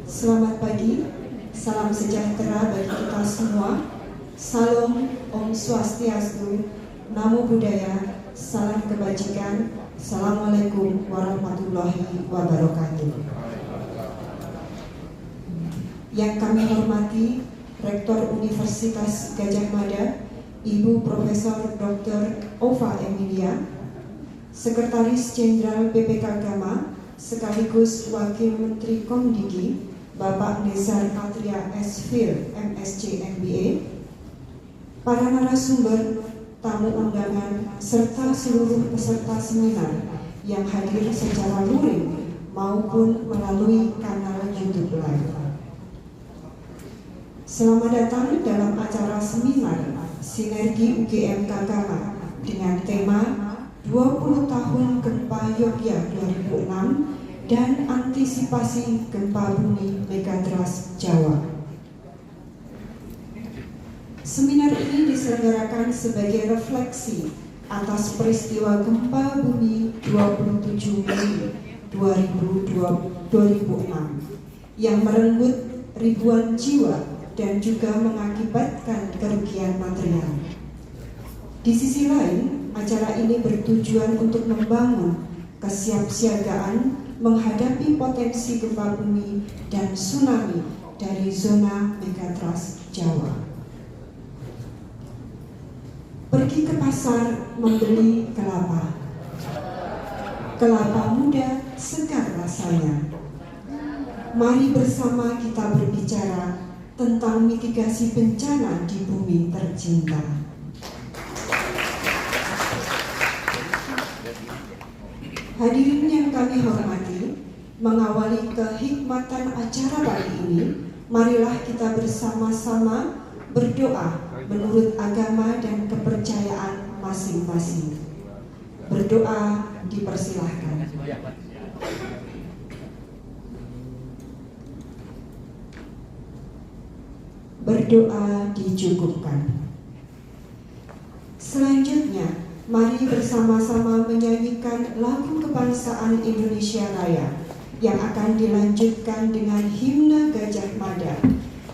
Selamat pagi, salam sejahtera bagi kita semua. Salam, Om Swastiastu, Namo Buddhaya, salam kebajikan. Assalamualaikum warahmatullahi wabarakatuh. Yang kami hormati Rektor Universitas Gadjah Mada, Ibu Profesor Dr. Ova Emilia, Sekretaris Jenderal BPK Agama sekaligus Wakil Menteri Komdigi, Bapak Nezar Patria S.Phil, MSc MBA, para narasumber, tamu undangan, serta seluruh peserta seminar yang hadir secara luring maupun melalui kanal YouTube Live. Selamat datang dalam acara seminar Sinergi UGM Kagama dengan tema 20 tahun Gempa Yogya 2006 dan antisipasi gempa bumi megatrust Jawa. Seminar ini diselenggarakan sebagai refleksi atas peristiwa gempa bumi 27 Mei 2006 yang merenggut ribuan jiwa dan juga mengakibatkan kerugian material. Di sisi lain, acara ini bertujuan untuk membangun kesiapsiagaan menghadapi potensi gempa bumi dan tsunami dari zona megatrust Jawa. Pergi ke pasar membeli kelapa. Kelapa muda segar rasanya. Mari bersama kita berbicara tentang mitigasi bencana di bumi tercinta. Hadirin yang kami hormati, mengawali kehikmatan acara pagi ini, marilah kita bersama-sama berdoa menurut agama dan kepercayaan masing-masing. Berdoa dipersilahkan. Berdoa dicukupkan. Selanjutnya, mari bersama-sama menyanyikan lagu kebangsaan Indonesia Raya yang akan dilanjutkan dengan himne Gadjah Mada.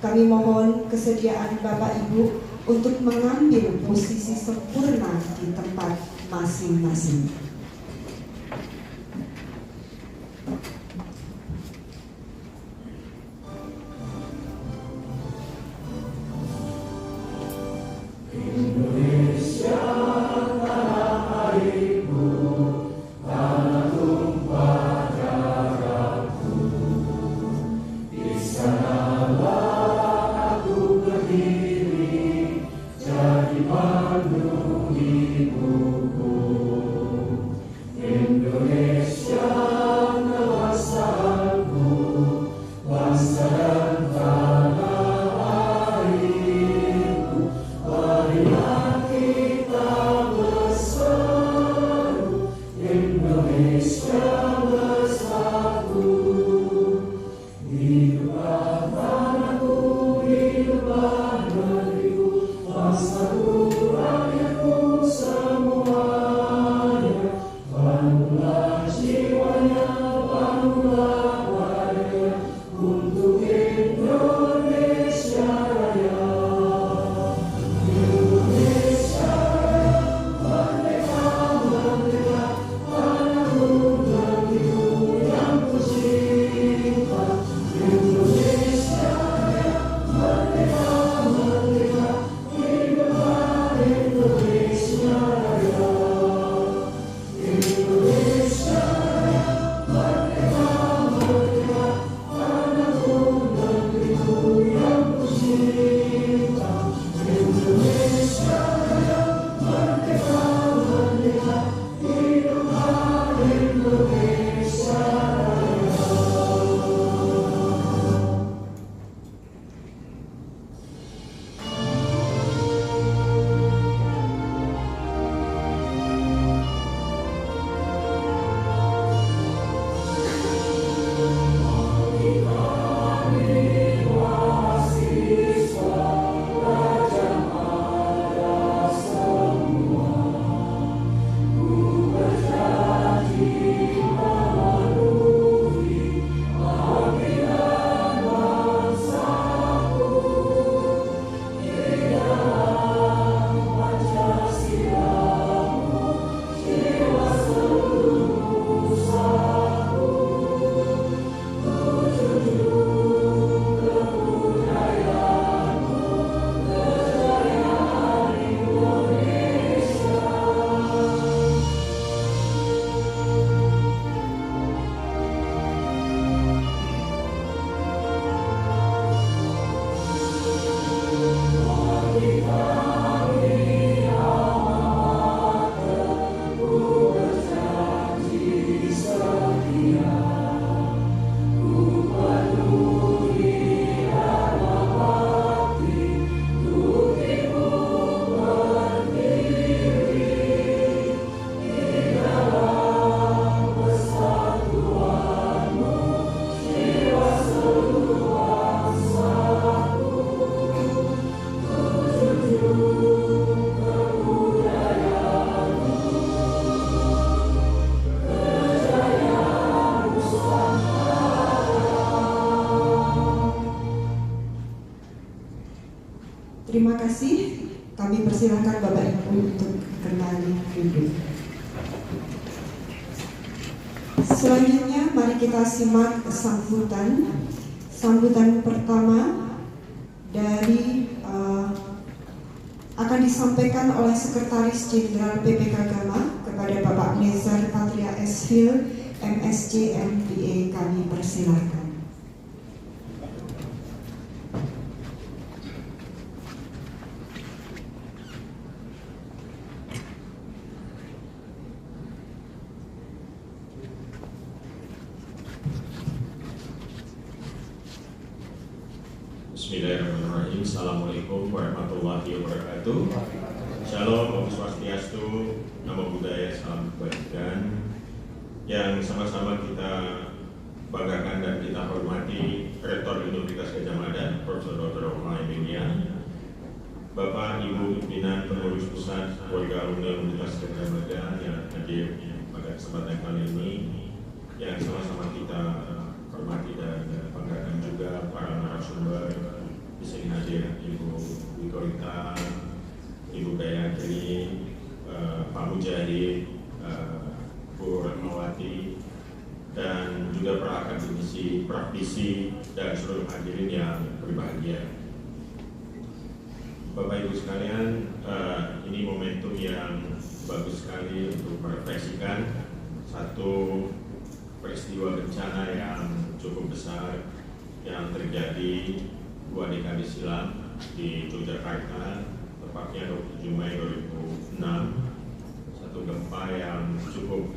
Kami mohon kesediaan Bapak Ibu untuk mengambil posisi sempurna di tempat masing-masing. Terima kasih. Kami persilakan Bapak Ibu untuk kembali duduk. Selanjutnya mari kita simak sambutan pertama dari akan disampaikan oleh Sekretaris Jenderal PPK Gama kepada Bapak Nezar Patria Eshil, MSc MBA. Kami persilakan. Bismillahirrahmanirrahim. Assalamualaikum warahmatullahi wabarakatuh. Shalom, Om Swastiastu, Namo Buddhaya, salam kebajikan. Yang sama-sama kita banggakan dan kita hormati Rektor Universitas Gadjah Mada, Profesor Dr. Omar Emilia, Bapak Ibu pimpinan pengurus pusat keluarga alumni Universitas Gadjah Mada yang hadir pada kesempatan kali ini, yang sama-sama kita hormati dan banggakan juga para narasumber di sini hadir, Ibu Wikorita, Ibu Gayatri, Pak Mujahid, Bu Retmawati, dan juga para akademisi, praktisi, dan seluruh hadirin yang berbahagia. Bapak Ibu sekalian, ini momentum yang bagus sekali untuk merefleksikan satu peristiwa bencana yang cukup besar yang terjadi 2 dekade silam di Yogyakarta, tepatnya 27 Mei 2006. Satu gempa yang cukup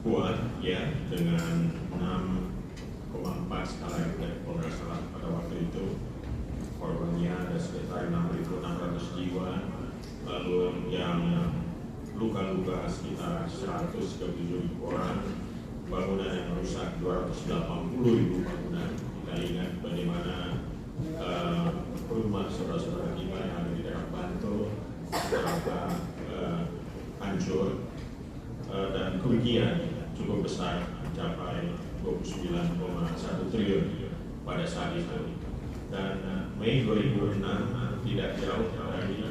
kuat ya, dengan 6,4 skala Richter kalau nggak salah pada waktu itu. Korbannya ada sekitar 6.600 jiwa, lalu yang luka-luka sekitar 137.000 orang, bangunan yang rusak 280.000 bangunan. Kita ingat bagaimana rumah saudara-saudara kita yang ada di daerah Bantul ternyata hancur, dan kerugian cukup besar mencapai 29,1 triliun pada saat itu. Dan Mei 2006 tidak jauh dari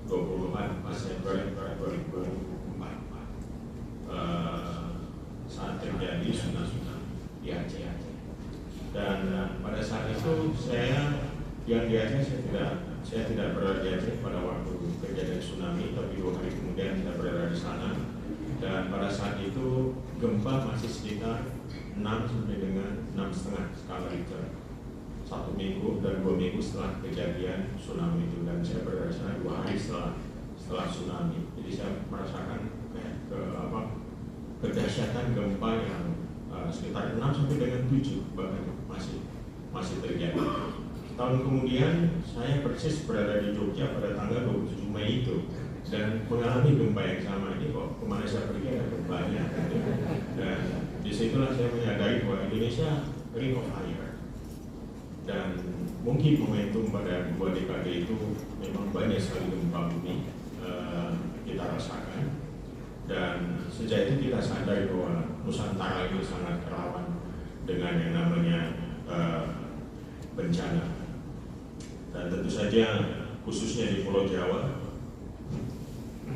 20-an Desember 2004 saat terjadi tsunami di Aceh. Dan pada saat itu saya yang di Aceh, saya tidak berada di Aceh pada waktu kejadian tsunami, tapi 2 hari kemudian saya berada di sana. Dan pada saat itu gempa masih sekitar 6 sampai dengan 6,5 skala Richter. 1 minggu dan 2 minggu setelah kejadian tsunami itu, dan saya berada di sana 2 hari setelah tsunami. Jadi saya merasakan kedahsyatan gempa yang sekitar 6 sampai dengan 7 bahkan masih terjadi. Tahun kemudian saya persis berada di Jogja pada tanggal 27 Mei itu dan mengalami gempa yang sama. Ini kok kemana saya pergi ada gempanya. Dan disitulah saya menyadari bahwa Indonesia ring of fire. Dan mungkin momentum pada 2 dekade itu memang banyak sekali gempa bumi kita rasakan. Dan sejak itu kita sadari bahwa Nusantara ini sangat rawan dengan yang namanya bencana. Dan tentu saja khususnya di Pulau Jawa,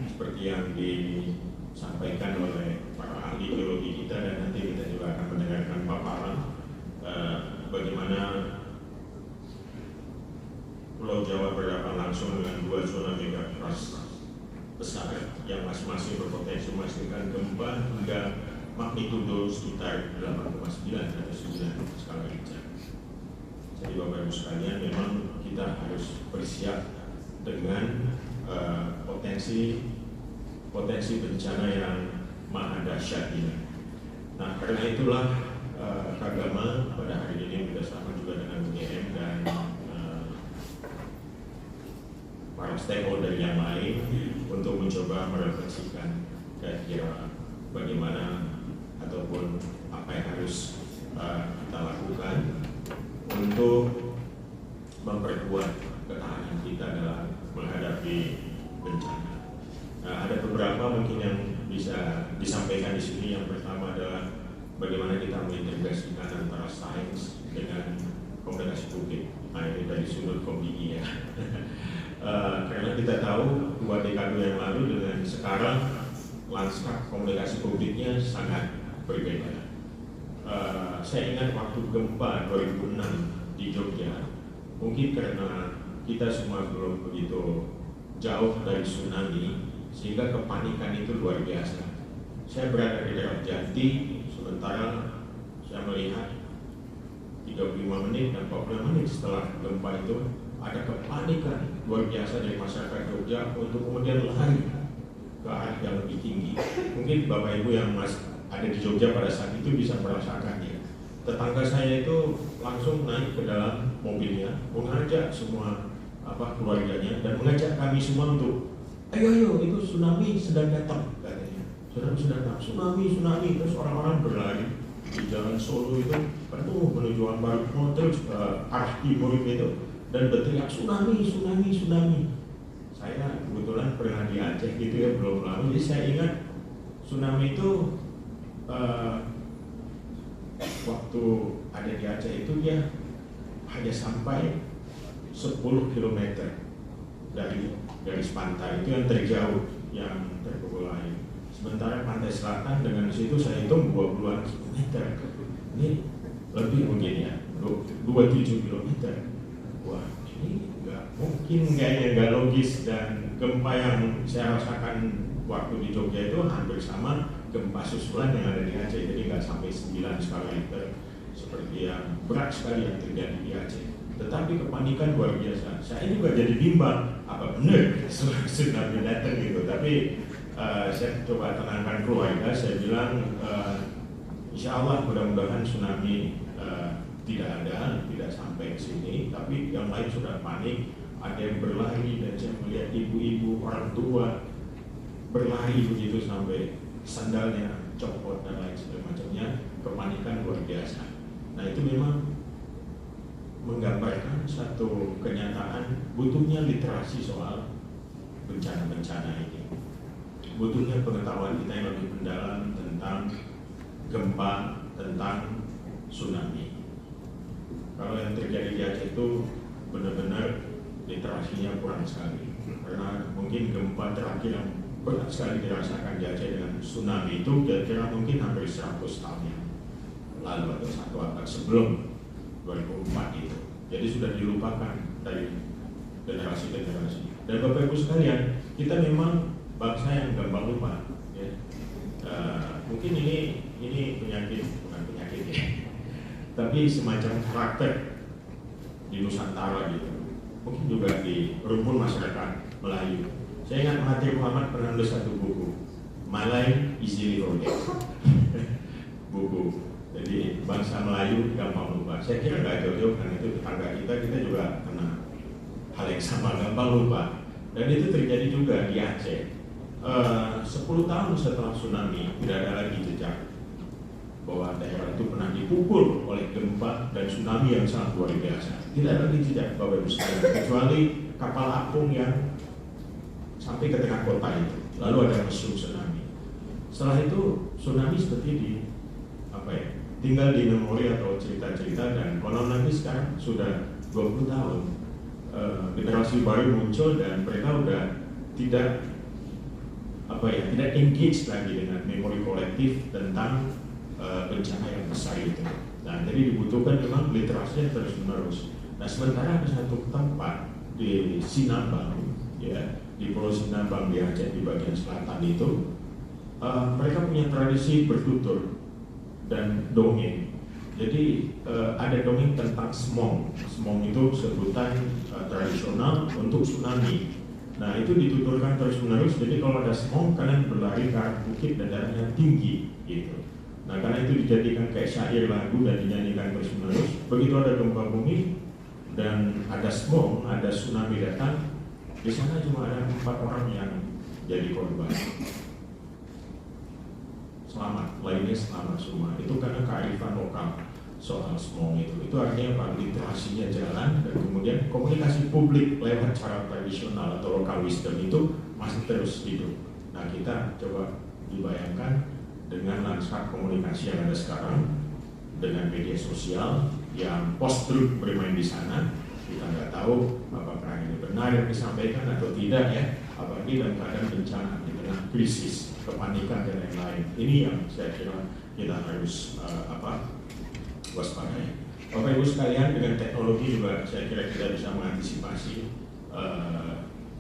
seperti yang disampaikan oleh para ahli geologi kita, dan nanti kita juga akan mendengarkan paparan bagaimana Pulau Jawa berhadapan langsung dengan 2 zona megatrust besar yang masing-masing berpotensi menghasilkan gempa hingga magnitudo sekitar 8,9 atau 9 skala Richter. Jadi Bapak Ibu sekalian, memang kita harus bersiap dengan potensi bencana yang maha dahsyat ini. Nah, karena itulah Kagama pada hari ini bersama juga dengan UGM dan para stakeholder yang lain untuk mencoba merefleksikan kira-kira bagaimana ataupun apa yang harus kita lakukan untuk memperkuat ketahanan kita dalam menghadapi bencana. Nah, ada beberapa mungkin yang bisa disampaikan di sini. Yang pertama adalah bagaimana kita mengintegrasikan antara sains dengan komunikasi publik. Nah, ini dari sudut Komdigi ya. Karena kita tahu 2 dekade yang lalu dengan sekarang lanskap komunikasi publiknya sangat berbeda. Saya ingat waktu gempa 2006 di Jogja, mungkin karena kita semua belum begitu jauh dari tsunami, sehingga kepanikan itu luar biasa. Saya berada di daerah Jati, sementara saya melihat 35 menit dan 40 menit setelah gempa itu ada kepanikan luar biasa dari masyarakat Jogja untuk kemudian lari ke arah yang lebih tinggi. Mungkin Bapak Ibu yang ada di Jogja pada saat itu bisa merasakannya. Tetangga saya itu langsung naik ke dalam mobilnya, mengajak semua keluarganya dan mengajak kami semua untuk ayo itu tsunami sedang datang, katanya. Sedang datang tsunami, terus orang-orang berlari di jalan Solo itu penuh menuju Ambarukmo, terus arah timur itu dan berteriak tsunami. Saya kebetulan pernah di Aceh gitu ya, belum lama, jadi saya ingat tsunami itu waktu ada di Aceh itu dia hanya sampai 10 km dari garis pantai, itu yang terjauh yang terpukul air. Sementara pantai selatan dengan situ saya hitung 20-an kilometer. Ini lebih mungkin ya, 27 km. Wah, ini nggak mungkin, kayaknya nggak logis. Dan gempa yang saya rasakan waktu di Jogja itu hampir sama gempa susulan yang ada di Aceh, jadi nggak sampai 9 skala Richter seperti yang berat sekali yang terjadi di Aceh. Tetapi kepanikan luar biasa. Saya juga jadi bimbang, apa benar tsunami datang gitu. Tapi saya coba tenangkan keluarga. Saya bilang insya Allah mudah-mudahan tsunami tidak sampai ke sini. Tapi yang lain sudah panik, ada yang berlari, dan saya melihat ibu-ibu, orang tua berlari begitu sampai sandalnya copot dan lain sebagainya. Kepanikan luar biasa. Nah, itu memang menggambarkan satu kenyataan butuhnya literasi soal bencana-bencana ini. Butuhnya pengetahuan kita yang lebih mendalam tentang gempa, tentang tsunami. Kalau yang terjadi di Aceh itu benar-benar literasinya kurang sekali. Karena mungkin gempa terakhir yang berat sekali dirasakan di Aceh dengan tsunami itu kira-kira mungkin hampir 100 tahun yang lalu atau 1 abad sebelum 2004 itu. Jadi sudah dilupakan dari generasi-generasi. Dan Bapak Ibu sekalian, kita memang bangsa yang gampang lupa. Ya. Mungkin ini penyakit, bukan penyakit ya, tapi semacam karakter di Nusantara gitu. Mungkin juga di rumpun masyarakat Melayu. Saya ingat Mahathir Muhammad pernah nulis satu buku, Malay Easily Forget. Buku. Jadi bangsa Melayu gampang lupa. Saya kira nggak jauh-jauh karena itu tetangga kita juga kena hal yang sama, gampang lupa. Dan itu terjadi juga di Aceh. 10 tahun setelah tsunami tidak ada lagi jejak bahwa daerah itu pernah dipukul oleh gempa dan tsunami yang sangat luar biasa. Tidak ada lagi jejak Bapak Ibu sekalian, kecuali kapal apung yang sampai ke tengah kota itu. Lalu ada musuh tsunami. Setelah itu tsunami seperti tinggal di memori atau cerita-cerita, dan konon nanti sekarang sudah 20 tahun generasi baru muncul dan mereka udah tidak engage lagi dengan memori kolektif tentang bencana yang besar itu. Nah, jadi dibutuhkan memang literasinya terus menerus. Nah, sementara ada satu tempat di Sinabang, ya, di Pulau Sinabang di Aceh di bagian selatan itu, mereka punya tradisi bertutur dan dongeng. Jadi ada dongeng tentang semong. Semong itu sebutan tradisional untuk tsunami. Nah, itu dituturkan terus menerus. Jadi kalau ada semong, kalian berlari ke arah bukit dan darahnya tinggi gitu. Nah, karena itu dijadikan kayak syair lagu dan dinyanyikan terus menerus. Begitu ada gempa bumi dan ada semong, ada tsunami datang, di sana cuma ada 4 orang yang jadi korban. Selamat, lainnya selamat semua. Itu karena kearifan lokal soal semong itu. Itu artinya apa? Literasinya jalan, dan kemudian komunikasi publik lewat cara tradisional atau lokal wisdom itu masih terus hidup. Nah, kita coba dibayangkan dengan lanskap komunikasi yang ada sekarang, dengan media sosial yang post-truth bermain di sana. Kita nggak tahu apakah ini benar yang disampaikan atau tidak ya, apalagi dalam keadaan bencana di tengah krisis, kepanikan dan lain-lain. Ini yang saya kira kita harus waspadai. Bapak Ibu sekalian, dengan teknologi juga saya kira kita bisa mengantisipasi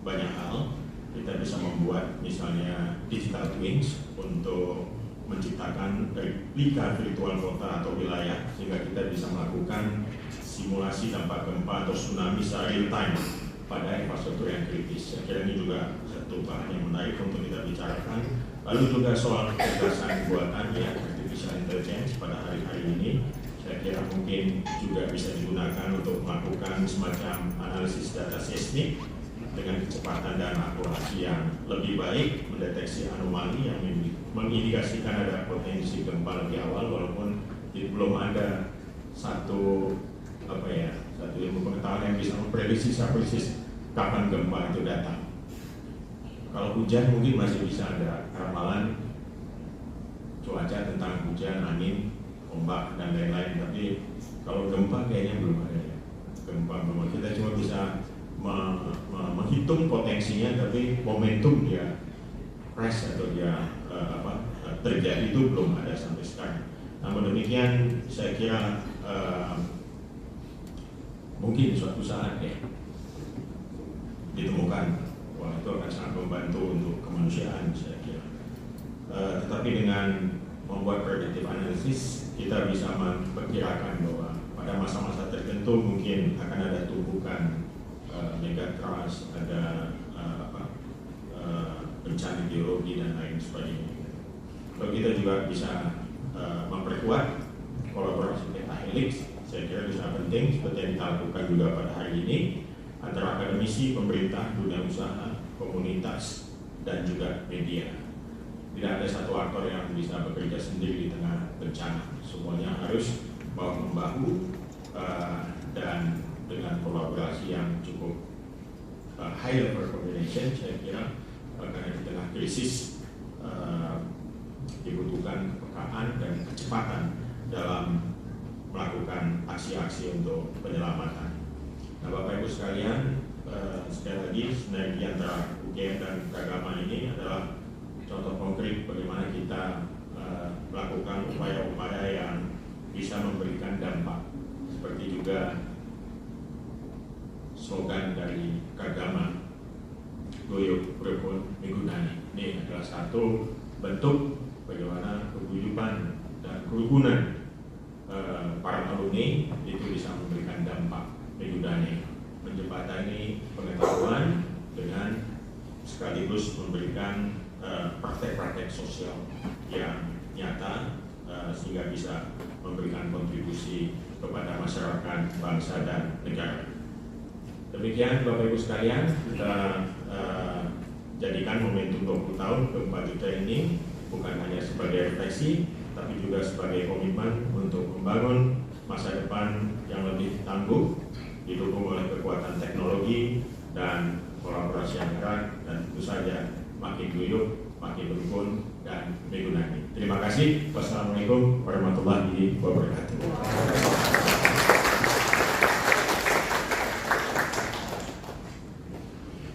banyak hal. Kita bisa membuat misalnya digital twins untuk menciptakan replika virtual kota atau wilayah, sehingga kita bisa melakukan simulasi dampak gempa atau tsunami secara real time pada infrastruktur yang kritis. Saya kira ini juga satu bahan yang menarik untuk kita bicarakan. Lalu juga soal kecerdasan buatan ya, artificial intelligence pada hari-hari ini, saya kira mungkin juga bisa digunakan untuk melakukan semacam analisis data seismik dengan kecepatan dan akurasi yang lebih baik, mendeteksi anomali yang mengindikasikan ada potensi gempa lebih awal, walaupun belum ada satu ilmu pengetahuan yang bisa memprediksi secara persis kapan gempa itu datang. Kalau hujan mungkin masih bisa ada ramalan cuaca tentang hujan, angin, ombak dan lain-lain, tapi kalau gempa kayaknya belum ada ya. Gempa belum, kita cuma bisa menghitung potensinya, tapi momentum dia crash atau dia terjadi itu belum ada sampai sekarang. Namun demikian saya kira mungkin suatu saat ya ditemukan, wah itu akan sangat membantu untuk kemanusiaan saya kira. Tetapi dengan membuat predictive analysis kita bisa memperkirakan bahwa pada masa-masa tertentu mungkin akan ada tumpukan megatrust, ada bencana geologi dan lain sebagainya. Lalu kita juga bisa memperkuat kolaborasi peta helix, saya kira itu sangat penting seperti yang kita lakukan juga pada hari ini antara akademisi, pemerintah, dunia usaha, komunitas dan juga media. Tidak ada satu aktor yang bisa bekerja sendiri di tengah bencana, semuanya harus bahu-membahu dan dengan kolaborasi yang cukup high level coordination. Saya kira karena di tengah krisis dibutuhkan kepekaan dan kecepatan dalam melakukan aksi-aksi untuk penyelamatan. Nah, Bapak Ibu sekalian, sekali lagi sinergi antara UGM dan keagamaan ini adalah contoh konkret bagaimana kita melakukan upaya-upaya yang bisa memberikan dampak, seperti juga slogan dari keagamaan Guyub Rukun Migunani. Ini adalah satu bentuk bagaimana keguyuban dan kerukunan para alumni itu bisa memberikan dampak Migunani, menjembatani pengetahuan dengan sekaligus memberikan praktek-praktek sosial yang nyata sehingga bisa memberikan kontribusi kepada masyarakat, bangsa dan negara. Demikian Bapak Ibu sekalian, kita jadikan momentum 20 tahun gempa Juta ini bukan hanya sebagai refleksi, tapi juga sebagai komitmen untuk membangun masa depan yang lebih tangguh, didukung oleh kekuatan teknologi dan kolaborasi yang erat, dan tentu saja makin guyup, makin rukun dan Migunani. Terima kasih. Wassalamualaikum warahmatullahi wabarakatuh.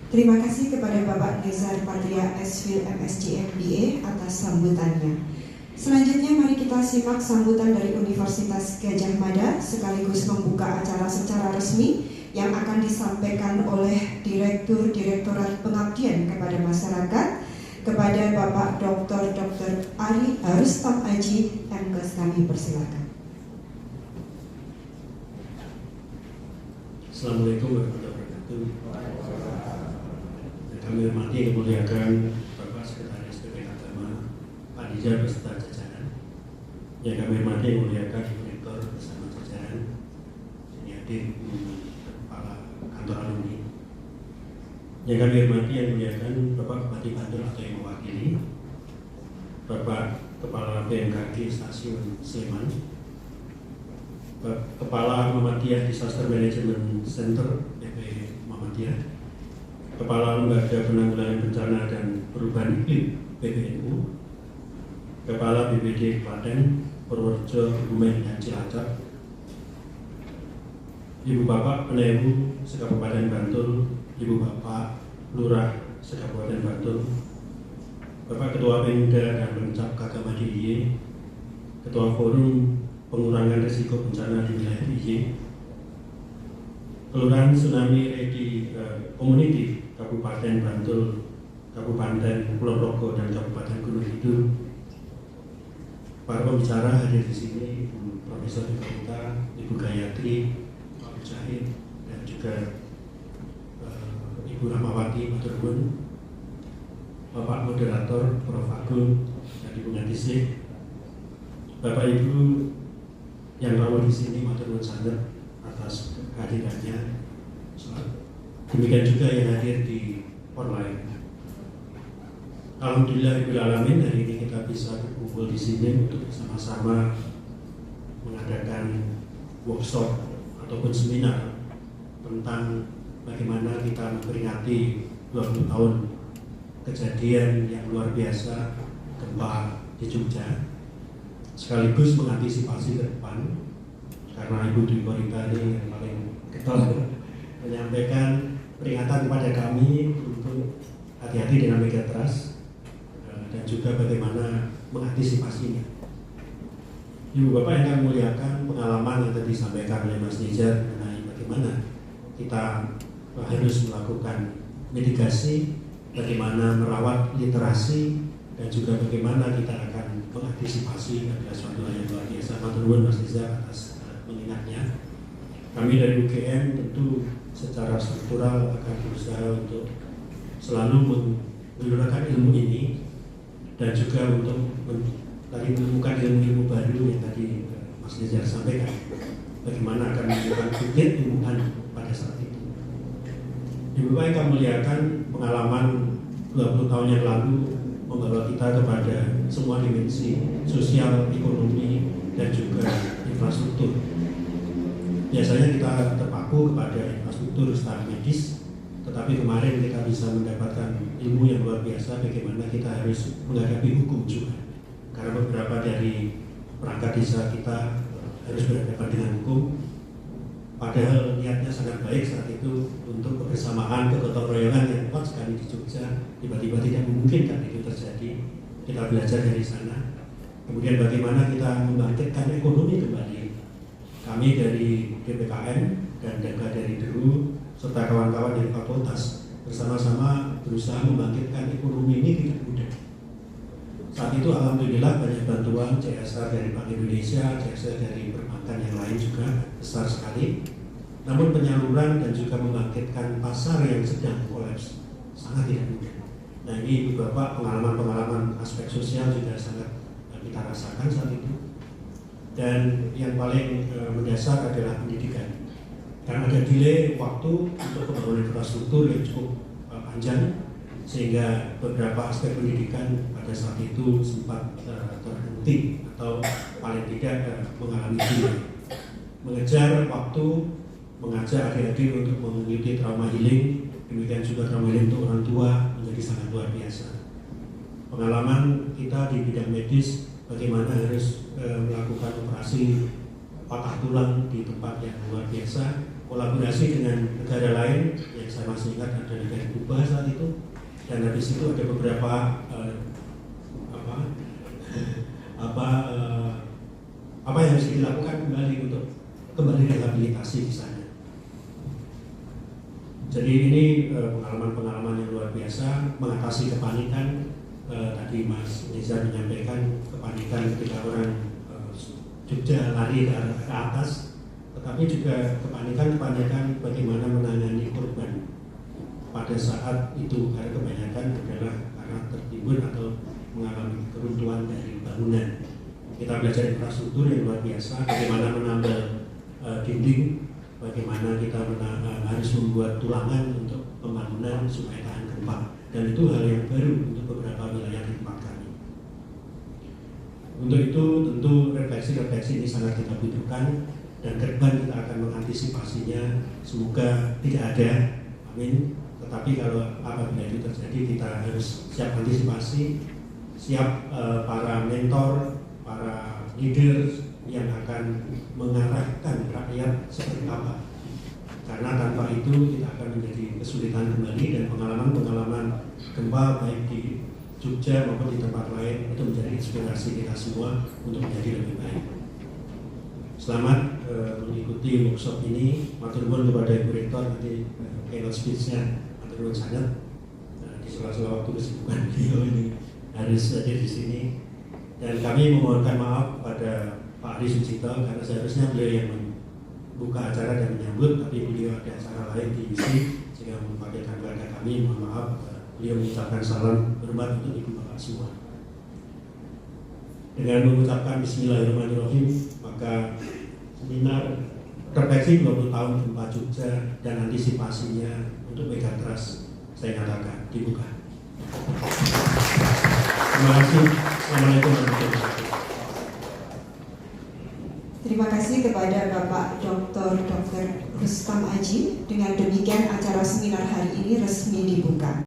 Terima kasih kepada Bapak Nezar Patria S.Phil MSc MBA atas sambutannya. Selanjutnya mari kita simak sambutan dari Universitas Gadjah Mada sekaligus membuka acara secara resmi yang akan disampaikan oleh Direktur Direktorat Pengabdian kepada Masyarakat kepada Bapak Dr. Ari Rustam Aji MKes. Kami persilakan. Assalamualaikum warahmatullahi wabarakatuh. Kami hormati kemuliaan Bapak Sekretaris BPK Agama, Pak Dija beserta jajaran. Yang kami hormati kemuliaan Rektor bersama jajaran, ini hadir Kepala Kantor Alumni. Yang kami hormati yang muliakan Bapak Bupati Bantul atau yang mewakili, Bapak Kepala BMKG Stasiun Sleman, Bapak Kepala Muhammadiyah Disaster Management Center BP Muhammadiyah, Kepala Lembaga Penanggulangan Bencana dan Perubahan Iklim PBNU, Kepala BPD Klaten, Purworejo, Kebumen, dan Cilacap, Ibu Bapak Penewu Sekabupaten Bantul, Ibu Bapak Lurah Sekabupaten Bantul, Bapak Ketua Pemda dan Pencap Agama DIY, Ketua Forum Pengurangan Risiko Bencana di Wilayah DIY, Kelurahan Tsunami Ready Community Kabupaten Bantul, Kabupaten Kulon Progo, dan Kabupaten Gunung Kidul. Para pembicara hadir di sini, Ibu Profesor Ibu Ibu Gayatri, Pak Mujahid, dan juga Ibu Rahmawati Maturgun, Bapak Moderator Prof. Agung, dan Ibu Ngadisih, Bapak Ibu yang rawuh di sini, maturnuwun sanget atas kehadirannya. Demikian juga yang hadir di online. Alhamdulillahirrahmanirrahim, hari ini kita bisa berkumpul di sini untuk bersama-sama mengadakan workshop ataupun seminar tentang bagaimana kita memperingati 20 tahun kejadian yang luar biasa gempa di Jogja, sekaligus mengantisipasi ke depan, karena Ibu Dwi Korita ini yang paling getol menyampaikan peringatan kepada kami untuk hati-hati dengan megatrust dan juga bagaimana mengantisipasinya. Ibu Bapak yang kami muliakan, pengalaman yang tadi disampaikan oleh Mas Nizar mengenai bagaimana kita harus melakukan mitigasi, bagaimana merawat literasi, dan juga bagaimana kita akan mengantisipasi adalah suatu hal yang luar biasa. Matur nuwun Mas Nizar atas mengingatnya. Kami dari UGM tentu secara struktural akan berusaha untuk selalu menggunakan ilmu ini, dan juga untuk menemukan ilmu-ilmu baru yang tadi Mas Nizar sampaikan, bagaimana akan melakukan bukit ilmuwan pada saat itu. Ibu Bapak yang kami muliakan, pengalaman 20 tahun yang lalu membawa kita kepada semua dimensi sosial, ekonomi, dan juga infrastruktur. Biasanya kita terpaku kepada infrastruktur secara medis, tetapi kemarin kita bisa mendapatkan ilmu yang luar biasa bagaimana kita harus menghadapi hukum juga. Karena beberapa dari perangkat desa kita harus berhadapan dengan hukum, padahal niatnya sangat baik saat itu untuk kebersamaan, kegotong royongan yang kuat sekali di Jogja, tiba-tiba tidak memungkinkan itu terjadi. Kita belajar dari sana. Kemudian bagaimana kita membangkitkan ekonomi kembali. Kami dari DPKN dan juga dari DERU serta kawan-kawan dari fakultas bersama-sama berusaha membangkitkan ekonomi ini tidak mudah. Saat itu alhamdulillah banyak bantuan CSR dari Bank Indonesia, CSR dari perbankan yang lain juga besar sekali. Namun penyaluran dan juga membangkitkan pasar yang sedang kolaps sangat tidak mudah. Nah, ini beberapa pengalaman-pengalaman aspek sosial juga sangat kita rasakan saat itu. Dan yang paling mendasar adalah pendidikan. Karena ada delay waktu untuk pembangunan infrastruktur yang cukup panjang, sehingga beberapa aspek pendidikan pada saat itu sempat terhenti atau paling tidak mengalami delay. Mengejar waktu, mengajak adik-adik untuk mengikuti trauma healing, demikian juga trauma healing untuk orang tua menjadi sangat luar biasa. Pengalaman kita di bidang medis, bagaimana harus melakukan operasi patah tulang di tempat yang luar biasa, kolaborasi dengan negara lain yang saya masih ingat ada negara Kuba saat itu, dan habis itu ada beberapa apa yang harus dilakukan kembali untuk kembali rehabilitasi di sana. Jadi ini pengalaman-pengalaman yang luar biasa mengatasi kepanikan. Tadi Mas Nizar menyampaikan kepanikan ketika orang Jogja lari ke atas, tetapi juga kepanikan bagaimana menangani korban pada saat itu, karena kebanyakan adalah karena tertimbun atau mengalami keruntuhan dari bangunan. Kita belajar infrastruktur yang luar biasa, bagaimana menambal dinding, bagaimana kita harus membuat tulangan untuk pembangunan supaya tahan gempa, dan itu hal yang baru untuk beberapa wilayah di tempat kami. Untuk itu tentu refleksi-refleksi ini sangat kita butuhkan, dan ke depan kita akan mengantisipasinya. Semoga tidak ada, amin. Tetapi kalau apabila itu terjadi, kita harus siap antisipasi, siap para mentor, para leader yang akan mengarahkan rakyat seperti apa. Karena tanpa itu kita akan menjadi kesulitan kembali, dan pengalaman-pengalaman gempa baik di Jogja maupun di tempat lain itu menjadi inspirasi kita semua untuk menjadi lebih baik. Selamat mengikuti workshop ini. Matur nuwun kepada Ibu Rektor, nanti keynote speech-nya matur nuwun sangat. Di sela-sela waktu kesibukan beliau ini harus hadir di sini, dan kami memohonkan maaf kepada Pak Ari Sucipto karena seharusnya beliau yang membuka acara dan menyambut, tapi beliau ada acara lain di UC sehingga mewakilkan keluarga kami. Mohon maaf. Beliau mengucapkan salam hormat untuk Ibu Bapak semua. Dengan mengucapkan Bismillahirrahmanirrahim, maka seminar refleksi 20 tahun gempa Jogja dan antisipasinya untuk Megatrust saya nyatakan dibuka. Terima kasih. Assalamualaikum warahmatullahi wabarakatuh. Terima kasih kepada Bapak Dr. Rustam Aji. Dengan demikian acara seminar hari ini resmi dibuka.